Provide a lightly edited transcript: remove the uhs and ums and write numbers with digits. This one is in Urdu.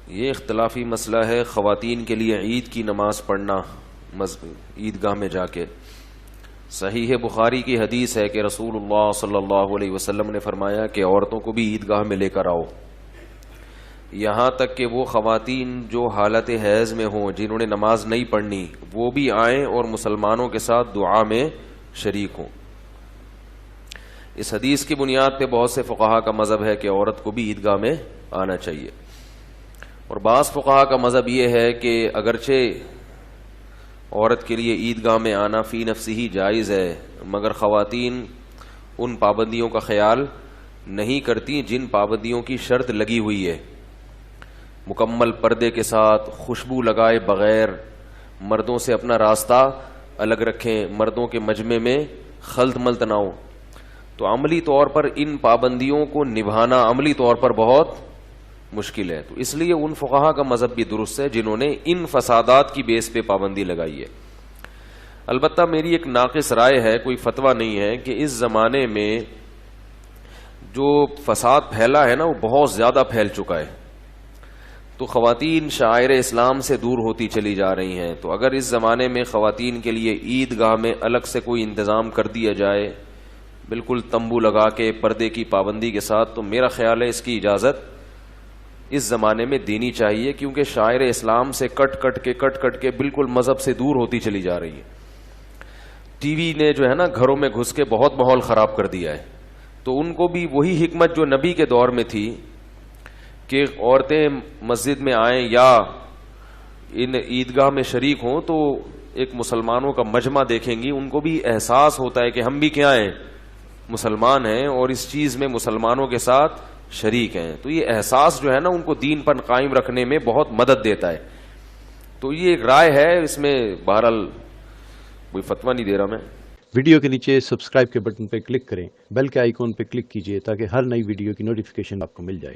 یہ اختلافی مسئلہ ہے خواتین کے لیے عید کی نماز پڑھنا عیدگاہ میں جا کے۔ صحیح بخاری کی حدیث ہے کہ رسول اللہ صلی اللہ علیہ وسلم نے فرمایا کہ عورتوں کو بھی عیدگاہ میں لے کر آؤ، یہاں تک کہ وہ خواتین جو حالت حیض میں ہوں، جنہوں نے نماز نہیں پڑھنی، وہ بھی آئیں اور مسلمانوں کے ساتھ دعا میں شریک ہوں۔ اس حدیث کی بنیاد پہ بہت سے فقہا کا مذہب ہے کہ عورت کو بھی عیدگاہ میں آنا چاہیے، اور بعض فقہا کا مذہب یہ ہے کہ اگرچہ عورت کے لیے عیدگاہ میں آنا فی نفسی ہی جائز ہے، مگر خواتین ان پابندیوں کا خیال نہیں کرتی جن پابندیوں کی شرط لگی ہوئی ہے، مکمل پردے کے ساتھ، خوشبو لگائے بغیر، مردوں سے اپنا راستہ الگ رکھیں، مردوں کے مجمع میں خلط ملط نہ ہو۔ تو عملی طور پر ان پابندیوں کو نبھانا عملی طور پر بہت مشکل ہے، تو اس لیے ان فقہا کا مذہب بھی درست ہے جنہوں نے ان فسادات کی بیس پہ پابندی لگائی ہے۔ البتہ میری ایک ناقص رائے ہے، کوئی فتویٰ نہیں ہے، کہ اس زمانے میں جو فساد پھیلا ہے نا وہ بہت زیادہ پھیل چکا ہے، تو خواتین شعائر اسلام سے دور ہوتی چلی جا رہی ہیں۔ تو اگر اس زمانے میں خواتین کے لیے عیدگاہ میں الگ سے کوئی انتظام کر دیا جائے، بالکل تمبو لگا کے پردے کی پابندی کے ساتھ، تو میرا خیال ہے اس کی اجازت اس زمانے میں دینی چاہیے، کیونکہ شاعر اسلام سے کٹ کٹ کے بالکل مذہب سے دور ہوتی چلی جا رہی ہے۔ ٹی وی نے جو ہے نا گھروں میں گھس کے بہت ماحول خراب کر دیا ہے، تو ان کو بھی وہی حکمت جو نبی کے دور میں تھی کہ عورتیں مسجد میں آئیں یا ان عیدگاہ میں شریک ہوں تو ایک مسلمانوں کا مجمع دیکھیں گی، ان کو بھی احساس ہوتا ہے کہ ہم بھی کیا ہیں، مسلمان ہیں، اور اس چیز میں مسلمانوں کے ساتھ شریک ہیں۔ تو یہ احساس جو ہے نا ان کو دین پر قائم رکھنے میں بہت مدد دیتا ہے۔ تو یہ ایک رائے ہے، اس میں بہرحال کوئی فتویٰ نہیں دے رہا میں۔ ویڈیو کے نیچے سبسکرائب کے بٹن پہ کلک کریں، بیل کے آئیکن پہ کلک کیجئے تاکہ ہر نئی ویڈیو کی نوٹیفیکیشن آپ کو مل جائے۔